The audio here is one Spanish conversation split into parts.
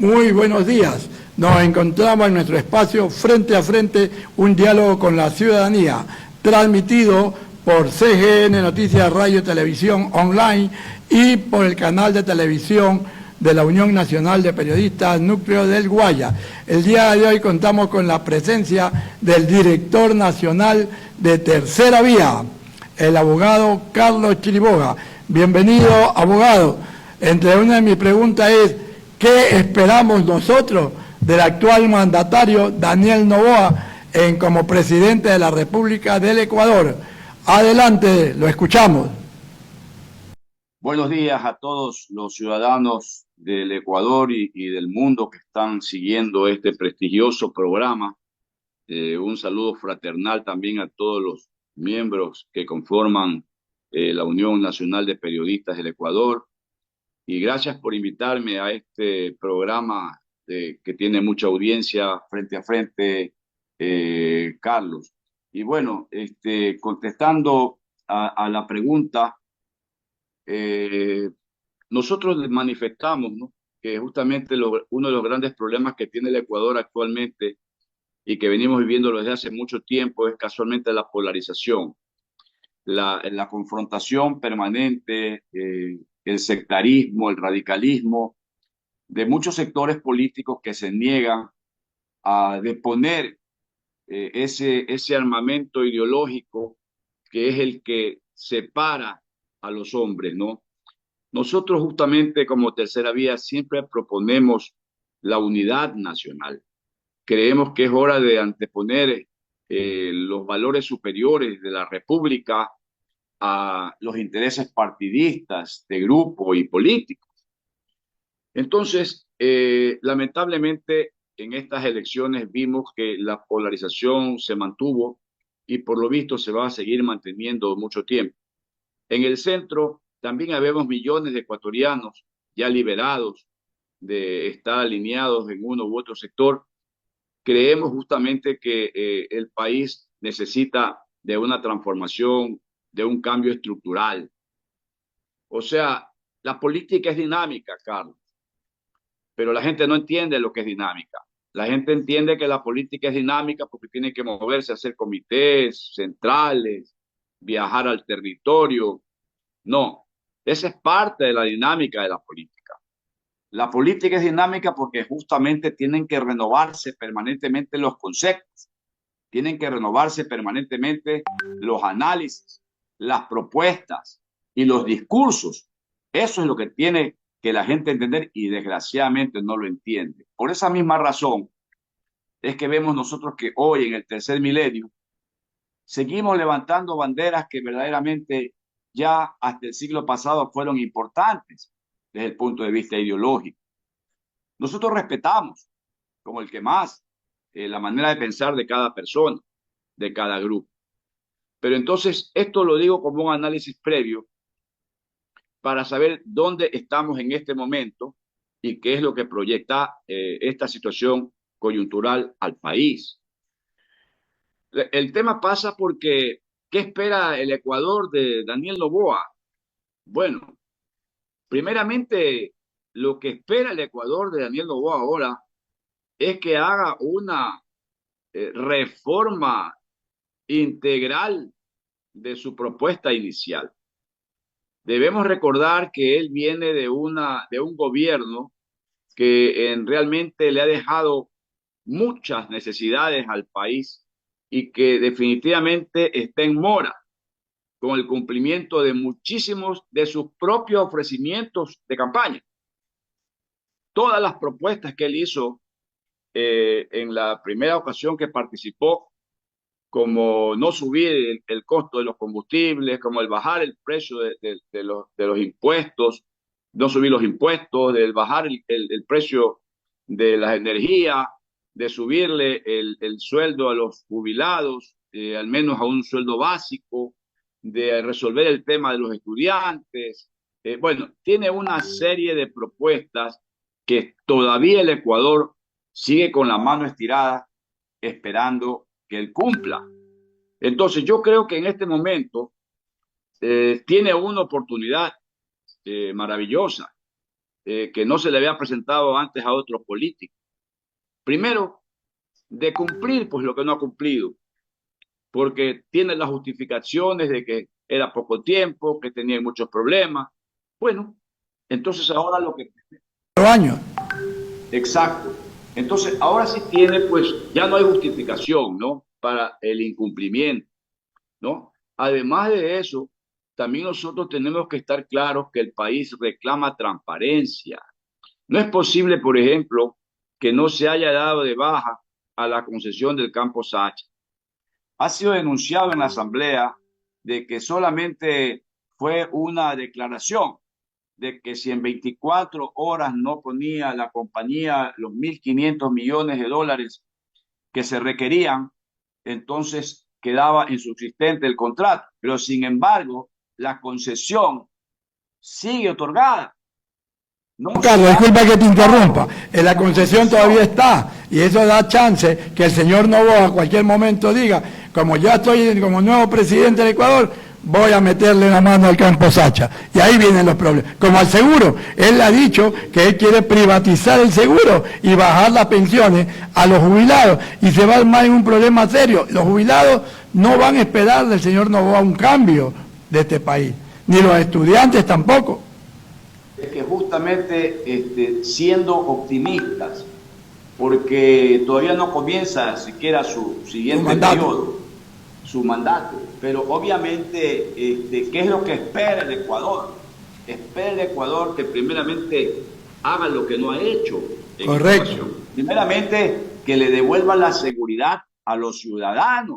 Muy buenos días. Nos encontramos en nuestro espacio Frente a Frente, un diálogo con la ciudadanía, transmitido por CGN Noticias Radio y Televisión Online y por el canal de televisión de la Unión Nacional de Periodistas Núcleo del Guaya. El día de hoy contamos con la presencia del director nacional de Tercera Vía, el abogado Carlos Chiriboga. Bienvenido, abogado. Entre una de mis preguntas es, ¿qué esperamos nosotros del actual mandatario Daniel Noboa como presidente de la República del Ecuador? Adelante, lo escuchamos. Buenos días a todos los ciudadanos del Ecuador y del mundo que están siguiendo este prestigioso programa. Un saludo fraternal también a todos los miembros que conforman la Unión Nacional de Periodistas del Ecuador. Y gracias por invitarme a este programa que tiene mucha audiencia frente a frente, Carlos. Y bueno, contestando a la pregunta, nosotros manifestamos, ¿no?, que justamente uno de los grandes problemas que tiene el Ecuador actualmente y que venimos viviendo desde hace mucho tiempo es casualmente la polarización, la confrontación permanente, el sectarismo, el radicalismo de muchos sectores políticos que se niegan a deponer ese armamento ideológico que es el que separa a los hombres, ¿no? Nosotros justamente como Tercera Vía siempre proponemos la unidad nacional. Creemos que es hora de anteponer los valores superiores de la República a los intereses partidistas de grupo y políticos. Entonces, lamentablemente, en estas elecciones vimos que la polarización se mantuvo y por lo visto se va a seguir manteniendo mucho tiempo. En el centro también habemos millones de ecuatorianos ya liberados de estar alineados en uno u otro sector. Creemos justamente que el país necesita de una transformación, de un cambio estructural. O sea, la política es dinámica, Carlos, pero la gente no entiende lo que es dinámica. La gente entiende que la política es dinámica porque tiene que moverse, hacer comités centrales, viajar al territorio. No, esa es parte de la dinámica de la política. La política es dinámica porque justamente tienen que renovarse permanentemente los conceptos, tienen que renovarse permanentemente los análisis, las propuestas y los discursos. Eso es lo que tiene que la gente entender y desgraciadamente no lo entiende. Por esa misma razón es que vemos nosotros que hoy en el tercer milenio seguimos levantando banderas que verdaderamente ya hasta el siglo pasado fueron importantes desde el punto de vista ideológico. Nosotros respetamos, como el que más, la manera de pensar de cada persona, de cada grupo. Pero entonces esto lo digo como un análisis previo para saber dónde estamos en este momento y qué es lo que proyecta esta situación coyuntural al país. El tema pasa porque, ¿qué espera el Ecuador de Daniel Noboa? Bueno, primeramente, lo que espera el Ecuador de Daniel Noboa ahora es que haga una reforma integral de su propuesta inicial. Debemos recordar que él viene de un gobierno que realmente le ha dejado muchas necesidades al país y que definitivamente está en mora con el cumplimiento de muchísimos de sus propios ofrecimientos de campaña. Todas las propuestas que él hizo en la primera ocasión que participó, como no subir el costo de los combustibles, como el bajar el precio de los impuestos, no subir los impuestos, del bajar el precio de las energías, de subirle el sueldo a los jubilados, al menos a un sueldo básico, de resolver el tema de los estudiantes. Bueno, tiene una serie de propuestas que todavía el Ecuador sigue con la mano estirada esperando que él cumpla. Entonces yo creo que en este momento tiene una oportunidad maravillosa que no se le había presentado antes a otros políticos. Primero, de cumplir pues lo que no ha cumplido, porque tiene las justificaciones de que era poco tiempo, que tenía muchos problemas. Bueno, entonces ahora lo que... Años. Exacto. Entonces ahora sí tiene, pues ya no hay justificación, ¿no? Para el incumplimiento, ¿no? Además de eso, también nosotros tenemos que estar claros que el país reclama transparencia. No es posible, por ejemplo, que no se haya dado de baja a la concesión del campo Sacha. Ha sido denunciado en la Asamblea de que solamente fue una declaración de que si en 24 horas no ponía la compañía los 1.500 millones de dólares que se requerían, entonces quedaba insubsistente el contrato. Pero sin embargo, la concesión sigue otorgada. No Carlos, disculpa que te interrumpa. La concesión todavía está y eso da chance que el señor Noboa a cualquier momento diga, como ya estoy como nuevo presidente del Ecuador, voy a meterle la mano al campo Sacha. Y ahí vienen los problemas. Como al seguro, él ha dicho que él quiere privatizar el seguro y bajar las pensiones a los jubilados y se va a armar en un problema serio. Los jubilados no van a esperar del señor Noboa un cambio de este país, ni los estudiantes tampoco. Es que justamente siendo optimistas, porque todavía no comienza siquiera su siguiente periodo, su mandato, pero obviamente, ¿qué es lo que espera el Ecuador? Espera el Ecuador que primeramente haga lo que no ha hecho. Correcto. Primeramente, que le devuelva la seguridad a los ciudadanos.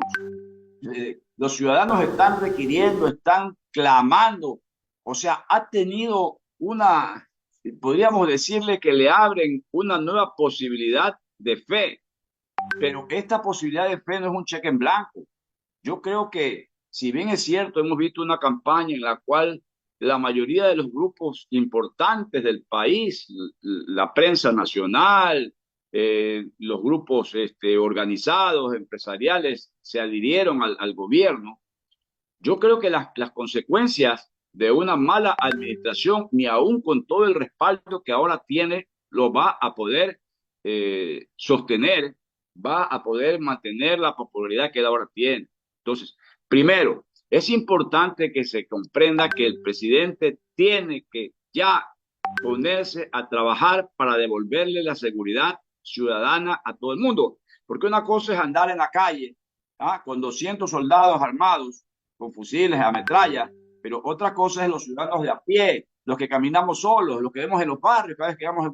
Los ciudadanos están requiriendo, están clamando, o sea, ha tenido podríamos decirle que le abren una nueva posibilidad de fe, pero esta posibilidad de fe no es un cheque en blanco. Yo creo que, si bien es cierto, hemos visto una campaña en la cual la mayoría de los grupos importantes del país, la prensa nacional, los grupos organizados, empresariales, se adhirieron al gobierno. Yo creo que las consecuencias de una mala administración, ni aún con todo el respaldo que ahora tiene, lo va a poder sostener, va a poder mantener la popularidad que él ahora tiene. Entonces, primero, es importante que se comprenda que el presidente tiene que ya ponerse a trabajar para devolverle la seguridad ciudadana a todo el mundo. Porque una cosa es andar en la calle con 200 soldados armados, con fusiles, ametrallas, pero otra cosa es los ciudadanos de a pie, los que caminamos solos, los que vemos en los barrios, cada vez que vamos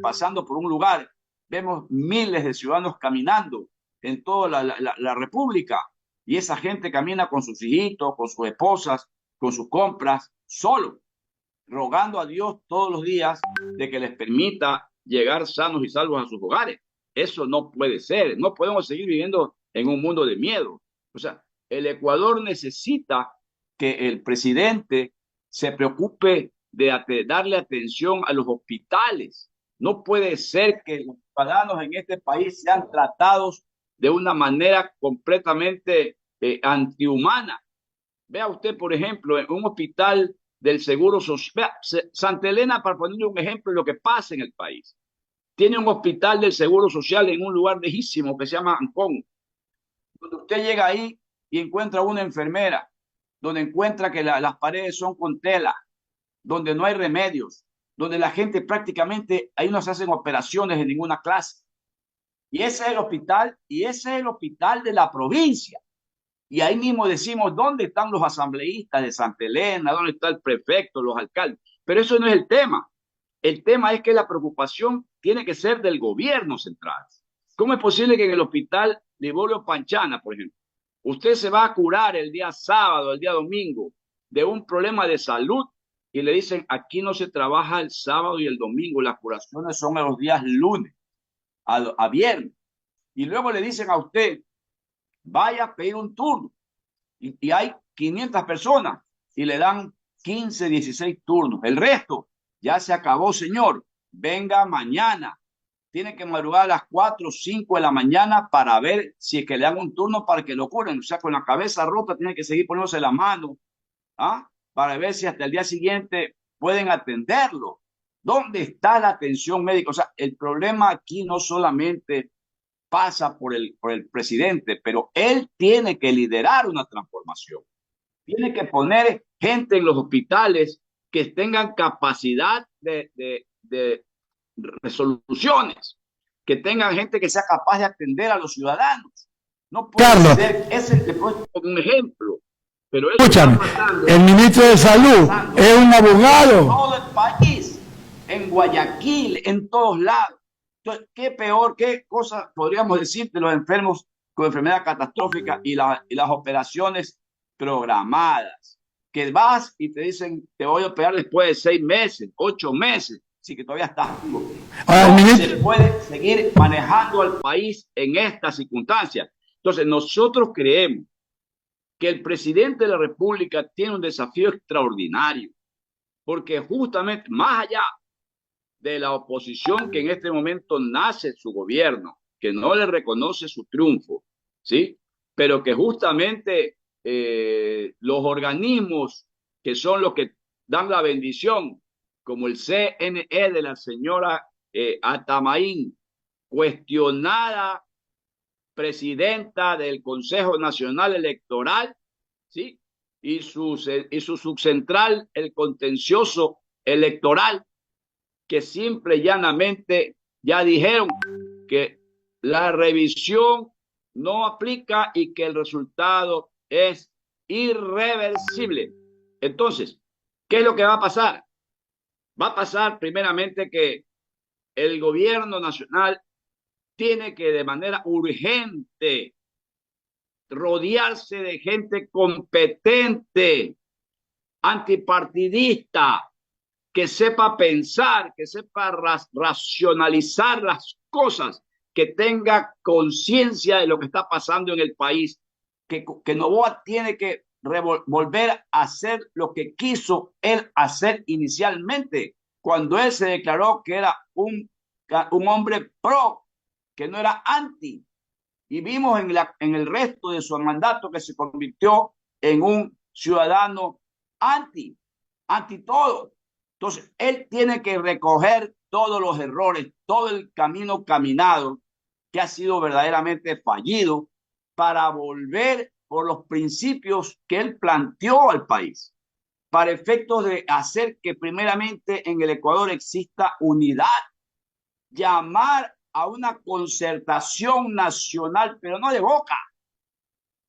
pasando por un lugar, vemos miles de ciudadanos caminando en toda la República, y esa gente camina con sus hijitos, con sus esposas, con sus compras, solo, rogando a Dios todos los días de que les permita llegar sanos y salvos a sus hogares. Eso no puede ser, no podemos seguir viviendo en un mundo de miedo. O sea, el Ecuador necesita que el presidente se preocupe de darle atención a los hospitales. No puede ser que los ciudadanos en este país sean tratados de una manera completamente antihumana. Vea usted, por ejemplo, en un hospital del Seguro Social, Santa Elena, para ponerle un ejemplo de lo que pasa en el país, tiene un hospital del Seguro Social en un lugar lejísimo que se llama Ancón. Cuando usted llega ahí y encuentra una enfermera, donde encuentra que las paredes son con tela, donde no hay remedios, donde la gente prácticamente, ahí no se hacen operaciones de ninguna clase. Y ese es el hospital, y ese es el hospital de la provincia. Y ahí mismo decimos, ¿dónde están los asambleístas de Santa Elena? ¿Dónde está el prefecto, los alcaldes? Pero eso no es el tema. El tema es que la preocupación tiene que ser del gobierno central. ¿Cómo es posible que en el hospital Liborio Panchana, por ejemplo, usted se va a curar el día sábado, el día domingo, de un problema de salud y le dicen, aquí no se trabaja el sábado y el domingo, las curaciones son a los días lunes, a viernes? Y luego le dicen a usted, vaya a pedir un turno. Y hay 500 personas y le dan 15, 16 turnos. El resto ya se acabó, señor. Venga mañana. Tiene que madrugar a las 4 o 5 de la mañana para ver si es que le dan un turno para que lo curen. O sea, con la cabeza rota tiene que seguir poniéndose la mano para ver si hasta el día siguiente pueden atenderlo. ¿Dónde está la atención médica? O sea, el problema aquí no solamente pasa por el presidente, pero él tiene que liderar una transformación. Tiene que poner gente en los hospitales que tengan capacidad de resoluciones, que tengan gente que sea capaz de atender a los ciudadanos. No puede Carlos, ser, ese le puedo poner un ejemplo, pero eso escúchame, está pasando, el ministro de Salud es un en abogado. todo el país, en Guayaquil, en todos lados. Entonces, ¿qué peor, qué cosa podríamos decir de los enfermos con enfermedad catastrófica y las operaciones programadas? Que vas y te dicen, te voy a operar después de 6 meses, 8 meses, sí que todavía estás vivo. Ahora, No se puede seguir manejando al país en estas circunstancias. Entonces, nosotros creemos que el presidente de la República tiene un desafío extraordinario, porque justamente más allá de la oposición que en este momento nace su gobierno, que no le reconoce su triunfo, ¿sí? Pero que justamente los organismos que son los que dan la bendición, como el CNE de la señora Atamaín, cuestionada presidenta del Consejo Nacional Electoral, ¿sí? Y su subcentral, el contencioso electoral, que simple y llanamente ya dijeron que la revisión no aplica y que el resultado es irreversible. Entonces, ¿qué es lo que va a pasar? Va a pasar primeramente que el gobierno nacional tiene que de manera urgente rodearse de gente competente, antipartidista, que sepa pensar, que sepa racionalizar las cosas, que tenga conciencia de lo que está pasando en el país, que Noboa tiene que volver a hacer lo que quiso él hacer inicialmente, cuando él se declaró que era un hombre pro, que no era anti. Y vimos en el resto de su mandato que se convirtió en un ciudadano anti todo. Entonces, él tiene que recoger todos los errores, todo el camino caminado que ha sido verdaderamente fallido para volver por los principios que él planteó al país, para efectos de hacer que primeramente en el Ecuador exista unidad, llamar a una concertación nacional, pero no de boca,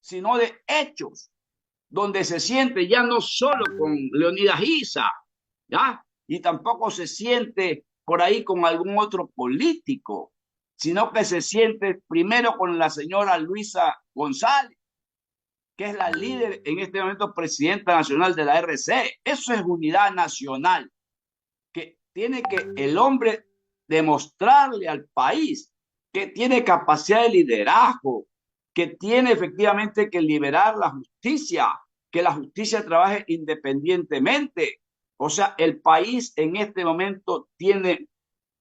sino de hechos, donde se siente ya no solo con Leonidas Issa, ¿ya? Y tampoco se siente por ahí con algún otro político, sino que se siente primero con la señora Luisa González, que es la líder en este momento, presidenta nacional de la RC. Eso es unidad nacional, que tiene que el hombre demostrarle al país que tiene capacidad de liderazgo, que tiene efectivamente que liberar la justicia, que la justicia trabaje independientemente. O sea, el país en este momento tiene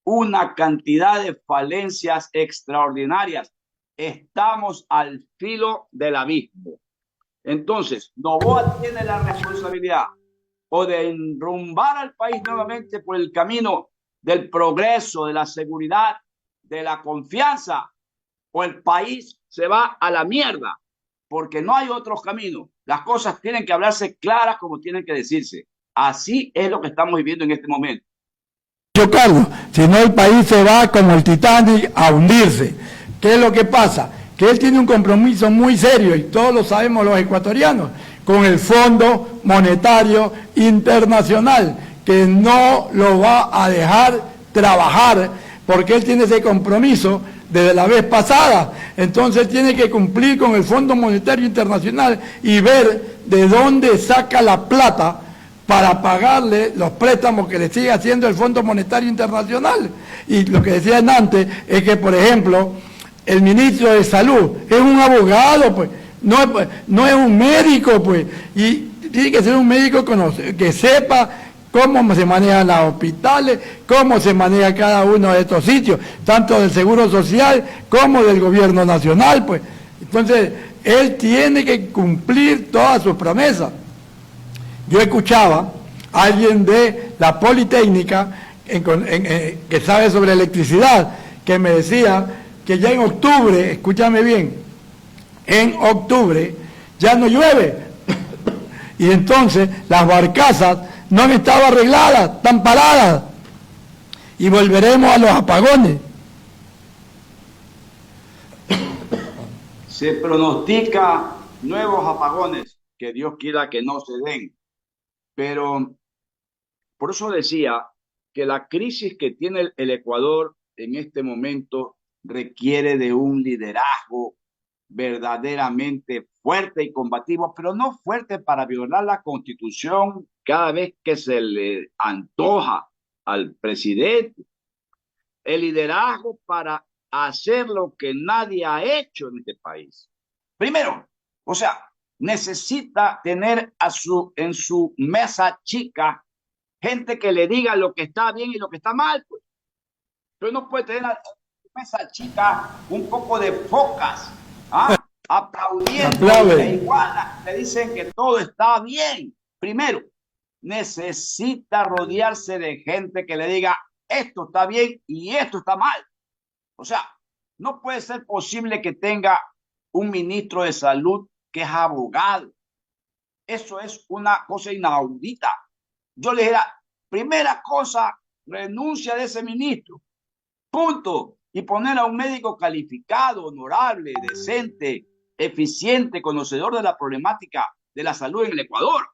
una cantidad de falencias extraordinarias. Estamos al filo del abismo. Entonces, Noboa tiene la responsabilidad o de enrumbar al país nuevamente por el camino del progreso, de la seguridad, de la confianza, o el país se va a la mierda, porque no hay otros caminos. Las cosas tienen que hablarse claras como tienen que decirse. Así es lo que estamos viviendo en este momento. Carlos, si no el país se va como el Titanic a hundirse. ¿Qué es lo que pasa? Que él tiene un compromiso muy serio, y todos lo sabemos los ecuatorianos, con el Fondo Monetario Internacional, que no lo va a dejar trabajar, porque él tiene ese compromiso desde la vez pasada. Entonces tiene que cumplir con el Fondo Monetario Internacional y ver de dónde saca la plata para pagarle los préstamos que le sigue haciendo el Fondo Monetario Internacional. Y lo que decían antes es que, por ejemplo, el ministro de Salud es un abogado, pues, no es un médico, pues, y tiene que ser un médico que sepa cómo se manejan los hospitales, cómo se maneja cada uno de estos sitios, tanto del Seguro Social como del Gobierno Nacional, pues. Entonces, él tiene que cumplir todas sus promesas. Yo escuchaba a alguien de la Politécnica que sabe sobre electricidad, que me decía que ya en octubre, escúchame bien, en octubre ya no llueve. Y entonces las barcazas no han estado arregladas, están paradas. Y volveremos a los apagones. Se pronostica nuevos apagones, que Dios quiera que no se den. Pero por eso decía que la crisis que tiene el Ecuador en este momento requiere de un liderazgo verdaderamente fuerte y combativo, pero no fuerte para violar la Constitución cada vez que se le antoja al presidente. El liderazgo para hacer lo que nadie ha hecho en este país. Primero, o sea, necesita tener en su mesa chica gente que le diga lo que está bien y lo que está mal, pues. Pero no puede tener en su mesa chica un poco de focas, ¿ah? Aplaudiendo, igual le dicen que todo está bien. Primero, necesita rodearse de gente que le diga esto está bien y esto está mal. O sea, no puede ser posible que tenga un ministro de salud que es abogado. Eso es una cosa inaudita. Yo le diría, primera cosa, renuncia de ese ministro. Punto. Y poner a un médico calificado, honorable, decente, eficiente, conocedor de la problemática de la salud en el Ecuador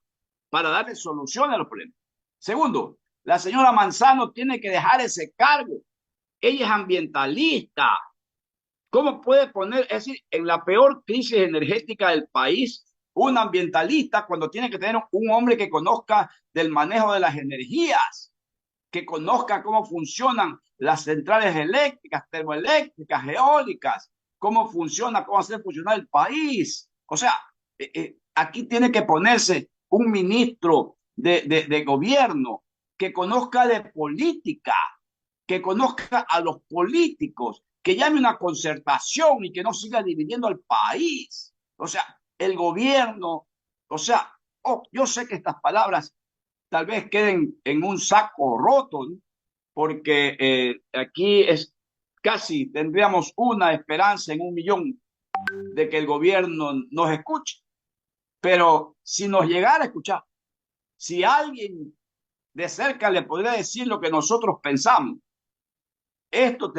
para darle solución a los problemas. Segundo, la señora Manzano tiene que dejar ese cargo. Ella es ambientalista. ¿Cómo puede poner, es decir, en la peor crisis energética del país, un ambientalista cuando tiene que tener un hombre que conozca del manejo de las energías, que conozca cómo funcionan las centrales eléctricas, termoeléctricas, eólicas, cómo funciona, cómo hacer funcionar el país? O sea, aquí tiene que ponerse un ministro de gobierno que conozca de política, que conozca a los políticos, que llame una concertación y que no siga dividiendo al país. O sea, el gobierno, o sea, yo sé que estas palabras tal vez queden en un saco roto, ¿no? Porque aquí es casi tendríamos una esperanza en 1.000.000 de que el gobierno nos escuche. Pero si nos llegara a escuchar, si alguien de cerca le podría decir lo que nosotros pensamos, esto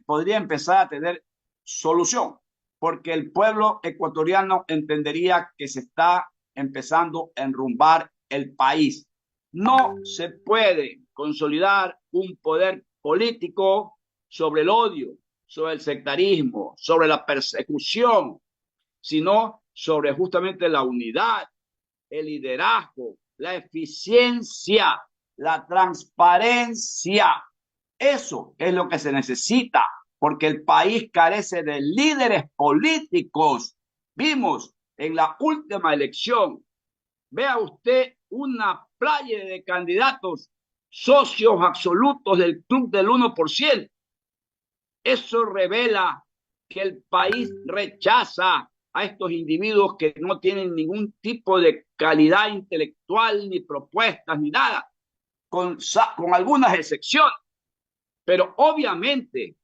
podría empezar a tener solución, porque el pueblo ecuatoriano entendería que se está empezando a enrumbar el país. No se puede consolidar un poder político sobre el odio, sobre el sectarismo, sobre la persecución, sino sobre justamente la unidad, el liderazgo, la eficiencia, la transparencia. Eso es lo que se necesita, porque el país carece de líderes políticos. Vimos en la última elección, vea usted una playa de candidatos socios absolutos del club del 1%. Eso revela que el país rechaza a estos individuos que no tienen ningún tipo de calidad intelectual, ni propuestas, ni nada, con algunas excepciones. Pero obviamente,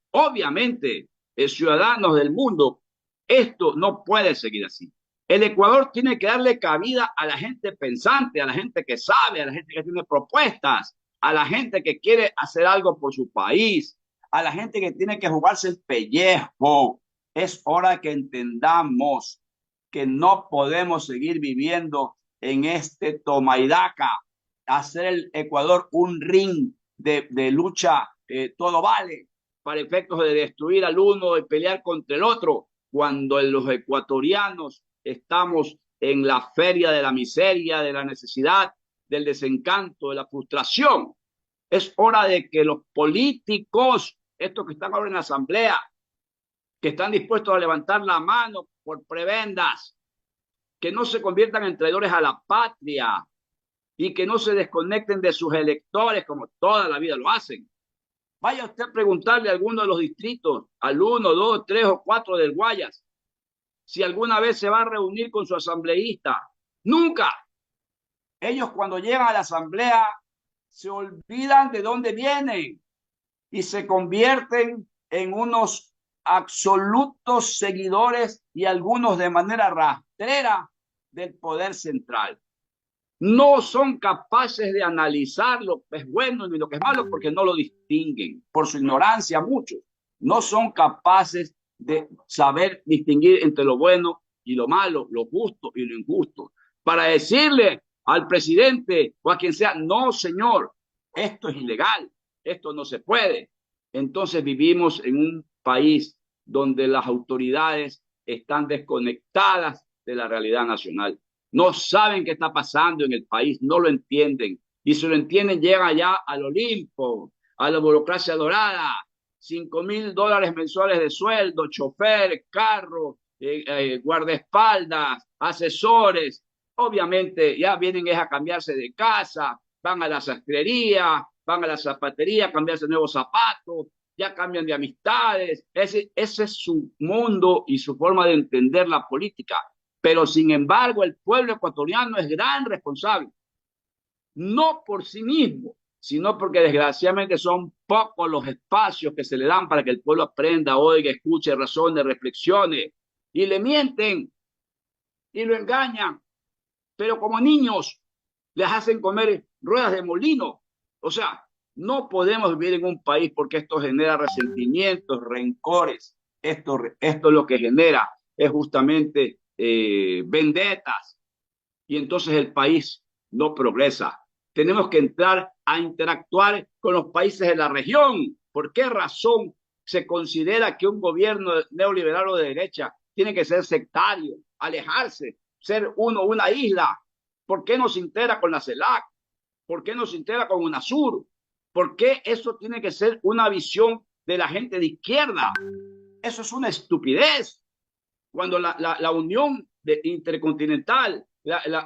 ciudadanos del mundo, esto no puede seguir así. El Ecuador tiene que darle cabida a la gente pensante, a la gente que sabe, a la gente que tiene propuestas, a la gente que quiere hacer algo por su país, a la gente que tiene que jugarse el pellejo. Es hora que entendamos que no podemos seguir viviendo en este toma y daca, hacer el Ecuador un ring de lucha, todo vale, para efectos de destruir al uno y pelear contra el otro, cuando los ecuatorianos estamos en la feria de la miseria, de la necesidad, del desencanto, de la frustración. Es hora de que los políticos, estos que están ahora en la asamblea, que están dispuestos a levantar la mano por prebendas, que no se conviertan en traidores a la patria y que no se desconecten de sus electores como toda la vida lo hacen. Vaya usted a preguntarle a alguno de los distritos, al 1, 2, 3 o 4 del Guayas, si alguna vez se va a reunir con su asambleísta. Nunca. Ellos cuando llegan a la asamblea se olvidan de dónde vienen y se convierten en unos absolutos seguidores y algunos de manera rastrera del poder central. No son capaces de analizar lo que es bueno ni lo que es malo porque no lo distinguen. Por su ignorancia, muchos no son capaces de saber distinguir entre lo bueno y lo malo, lo justo y lo injusto. Para decirle al presidente o a quien sea, no, señor, esto es ilegal, esto no se puede. Entonces vivimos en un país donde las autoridades están desconectadas de la realidad nacional. No saben qué está pasando en el país, no lo entienden. Y si lo entienden, llegan allá al Olimpo, a la burocracia dorada, $5,000 mensuales de sueldo, chofer, carro, guardaespaldas, asesores. Obviamente ya vienen a cambiarse de casa, van a la sastrería, van a la zapatería a cambiarse nuevos zapatos, ya cambian de amistades. Ese es su mundo y su forma de entender la política. Pero sin embargo, el pueblo ecuatoriano es gran responsable, no por sí mismo, sino porque desgraciadamente son pocos los espacios que se le dan para que el pueblo aprenda, oiga, escuche, razone, reflexione, y le mienten y lo engañan, pero como niños les hacen comer ruedas de molino. O sea, no podemos vivir en un país porque esto genera resentimientos, rencores. Esto lo que genera es justamente vendetas, y entonces el país no progresa. Tenemos que entrar a interactuar con los países de la región. ¿Por qué razón se considera que un gobierno neoliberal o de derecha tiene que ser sectario, alejarse, ser una isla? ¿Por qué no se integra con la CELAC? ¿Por qué no se integra con UNASUR? ¿Por qué eso tiene que ser una visión de la gente de izquierda? Eso es una estupidez. Cuando la unión intercontinental, las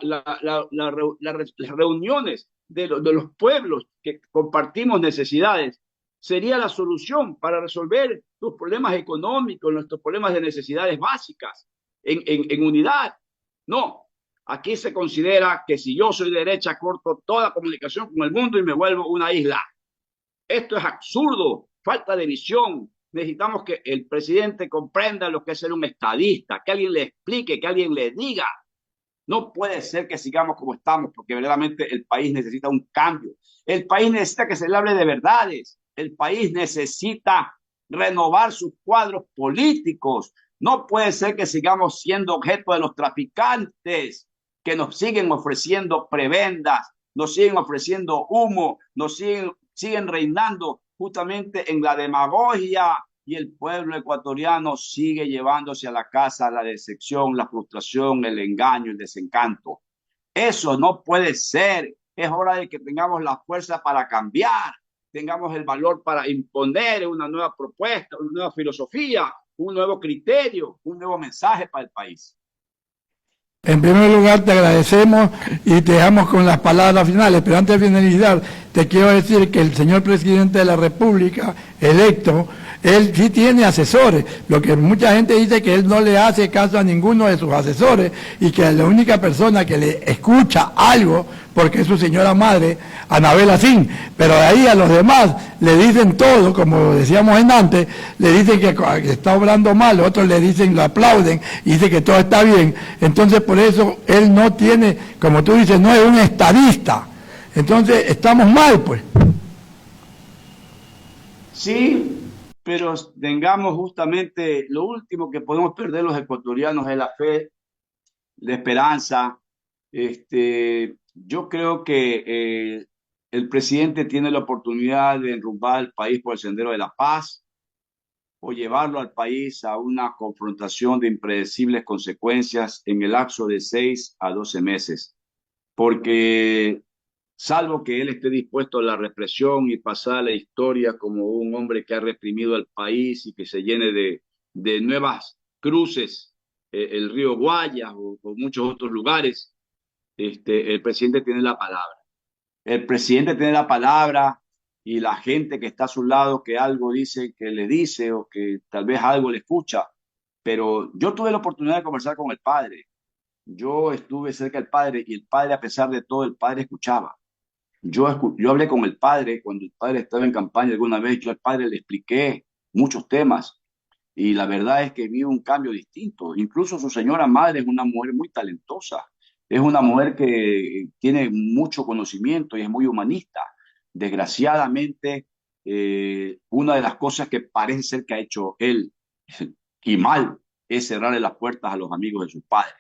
reuniones de los pueblos que compartimos necesidades, sería la solución para resolver los problemas económicos, nuestros problemas de necesidades básicas en unidad. No, aquí se considera que si yo soy de derecha, corto toda comunicación con el mundo y me vuelvo una isla. Esto es absurdo, falta de visión. Necesitamos que el presidente comprenda lo que es ser un estadista, que alguien le explique, que alguien le diga. No puede ser que sigamos como estamos, porque verdaderamente el país necesita un cambio. El país necesita que se le hable de verdades. El país necesita renovar sus cuadros políticos. No puede ser que sigamos siendo objeto de los traficantes que nos siguen ofreciendo prebendas, nos siguen ofreciendo humo, nos siguen reinando justamente en la demagogia, y el pueblo ecuatoriano sigue llevándose a la casa la decepción, la frustración, el engaño, el desencanto. Eso no puede ser. Es hora de que tengamos la fuerza para cambiar, tengamos el valor para imponer una nueva propuesta, una nueva filosofía, un nuevo criterio, un nuevo mensaje para el país. En primer lugar, te agradecemos y te dejamos con las palabras finales, pero antes de finalizar, te quiero decir que el señor presidente de la República, electo, él sí tiene asesores, lo que mucha gente dice que él no le hace caso a ninguno de sus asesores y que la única persona que le escucha algo, porque es su señora madre, Anabel Asín, pero de ahí a los demás le dicen todo, como decíamos en antes, le dicen que está obrando mal, otros le dicen, lo aplauden y dicen que todo está bien. Entonces por eso él no tiene, como tú dices, no es un estadista. Entonces estamos mal, pues. Sí, pero tengamos justamente lo último que podemos perder los ecuatorianos es la fe, la esperanza. Yo creo que el presidente tiene la oportunidad de enrumbar el país por el sendero de la paz o llevarlo al país a una confrontación de impredecibles consecuencias en el lapso de 6 a 12 meses, porque salvo que él esté dispuesto a la represión y pasar a la historia como un hombre que ha reprimido al país y que se llene de nuevas cruces, el río Guayas o muchos otros lugares, el presidente tiene la palabra. El presidente tiene la palabra, y la gente que está a su lado que algo dice, que le dice o que tal vez algo le escucha. Pero yo tuve la oportunidad de conversar con el padre. Yo estuve cerca del padre y el padre, a pesar de todo, el padre escuchaba. Yo hablé con el padre cuando el padre estaba en campaña alguna vez. Yo al padre le expliqué muchos temas y la verdad es que vi un cambio distinto. Incluso su señora madre es una mujer muy talentosa, es una mujer que tiene mucho conocimiento y es muy humanista. Desgraciadamente, una de las cosas que parece ser que ha hecho él y mal es cerrarle las puertas a los amigos de sus padres,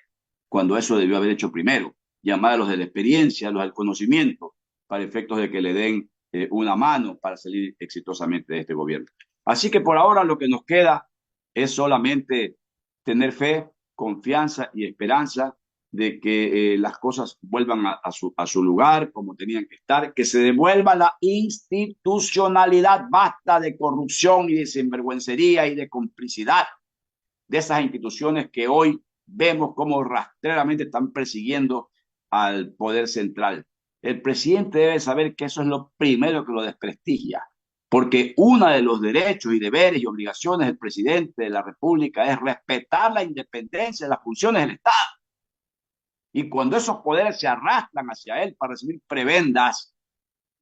cuando eso debió haber hecho primero, llamar a los de la experiencia, a los del conocimiento, para efectos de que le den una mano para salir exitosamente de este gobierno. Así que por ahora lo que nos queda es solamente tener fe, confianza y esperanza de que las cosas vuelvan a su lugar como tenían que estar, que se devuelva la institucionalidad, basta de corrupción y de sinvergüencería y de complicidad de esas instituciones que hoy vemos como rastreramente están persiguiendo al poder central. El presidente debe saber que eso es lo primero que lo desprestigia, porque uno de los derechos y deberes y obligaciones del presidente de la República es respetar la independencia de las funciones del Estado. Y cuando esos poderes se arrastran hacia él para recibir prebendas,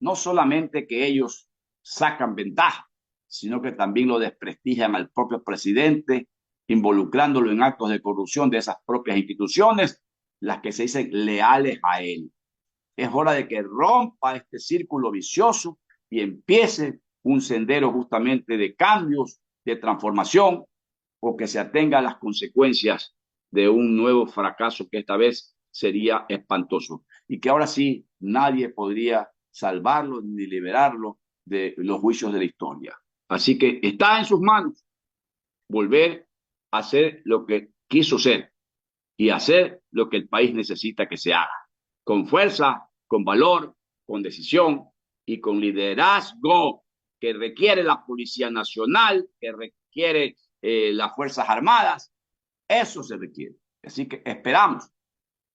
no solamente que ellos sacan ventaja, sino que también lo desprestigian al propio presidente, involucrándolo en actos de corrupción de esas propias instituciones, las que se dicen leales a él. Es hora de que rompa este círculo vicioso y empiece un sendero justamente de cambios, de transformación, o que se atenga a las consecuencias de un nuevo fracaso que esta vez sería espantoso y que ahora sí nadie podría salvarlo ni liberarlo de los juicios de la historia. Así que está en sus manos volver a hacer lo que quiso ser y hacer lo que el país necesita que se haga, con fuerza, con valor, con decisión y con liderazgo que requiere la Policía Nacional, que requiere las Fuerzas Armadas. Eso se requiere. Así que esperamos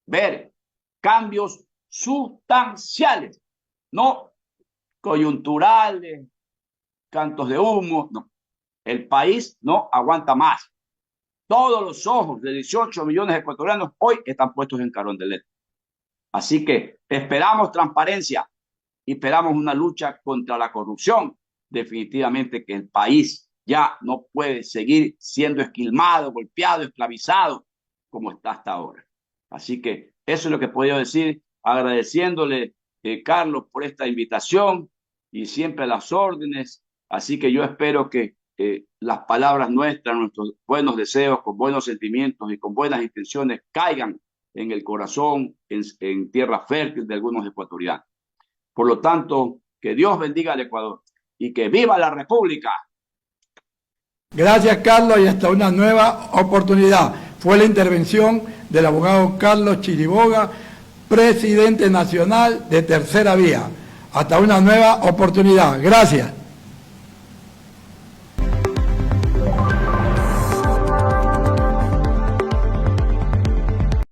ver cambios sustanciales, no coyunturales, cantos de humo, no. El país no aguanta más. Todos los ojos de 18 millones de ecuatorianos hoy están puestos en Carondelet. Así que esperamos transparencia y esperamos una lucha contra la corrupción. Definitivamente que el país ya no puede seguir siendo esquilmado, golpeado, esclavizado como está hasta ahora. Así que eso es lo que puedo decir, agradeciéndole, Carlos, por esta invitación y siempre a las órdenes. Así que yo espero que las palabras nuestras, nuestros buenos deseos, con buenos sentimientos y con buenas intenciones caigan en el corazón, en tierra fértil de algunos ecuatorianos. Por lo tanto, que Dios bendiga al Ecuador y que viva la República. Gracias, Carlos, y hasta una nueva oportunidad. Fue la intervención del abogado Carlos Chiriboga, presidente nacional de Tercera Vía. Hasta una nueva oportunidad. Gracias.